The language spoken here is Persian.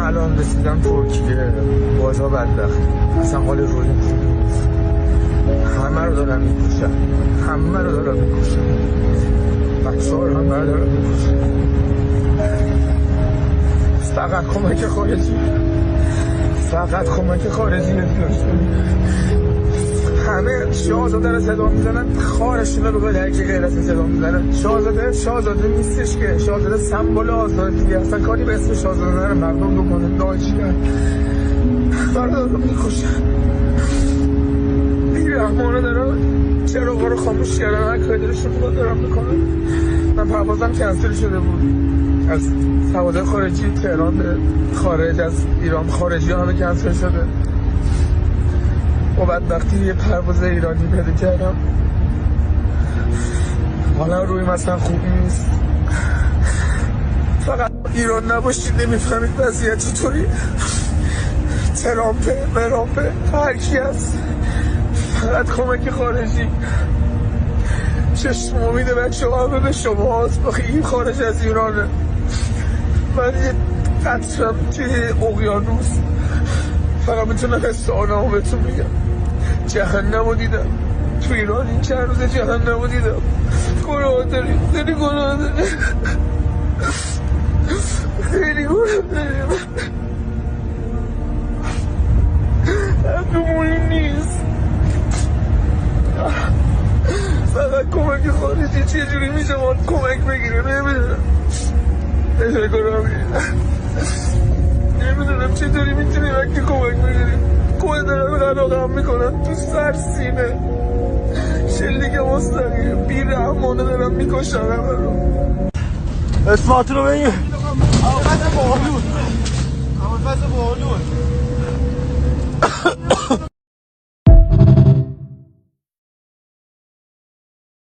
الان رسیدم ترکیه، بازا بدبخت، اصلا حال روی خوبی نیست. همه رو دارم میکشم، همه رو دارم میکشم، بچه ها رو همه رو دارم میکشم. فقط کمک خارجی، فقط کمک خارجی نیاز داریم. همه شاهزاده رو صدا میزنن، خارشون رو به درک غیرت صدا میزنن. شاهزاده نیستش که، شاهزاده سمبل آزادیه، اصلا کاری به اسم شاهزاده نداره. مردم بکنه ناجیه، مردم رو میکشن. بیرحمانه دارن چراغا رو خاموش کردن، هر کاری دلشون میخواد دارن میکنن. من پروازم کنسل شده بود از سوادای خارجی تهران به خارج از ایران، خارجی ها همه کنسل شده. و بدبختی یه پرواز ایرانی پیدا کردم. حالا روی مثلا خوب نیست. فقط ایران نباشید نمیفهمید وضعیت چطوری. ترامپه مرامپه هرکی هست، فقط کمک خارجی. چشم امید بچه ها همه به شما هست. این خارج از ایرانه. من یه قطرم توی اقیانوس، فقط میتونم حس آنامو بهتون میگم. جهنم رو دیدم تو ایران، این چند روز جهنم رو دیدم. گناه داریم، خیلی گناه داریم، خیلی گناه داریم. حقمون نیست. فقط کمک خارجی. چجوری میشه ما کمک بگیریم نمیدونم. نمیدونم چطوری میتونیم اگه کمک بگیریم. کوه دارم غلاقه میکنن تو سر سینه، شلیک مستقیم، بیرحمانه دارم میکشن همه رو. اسماتو رو بگیر. آقا بس بالون، آقا بس بالون.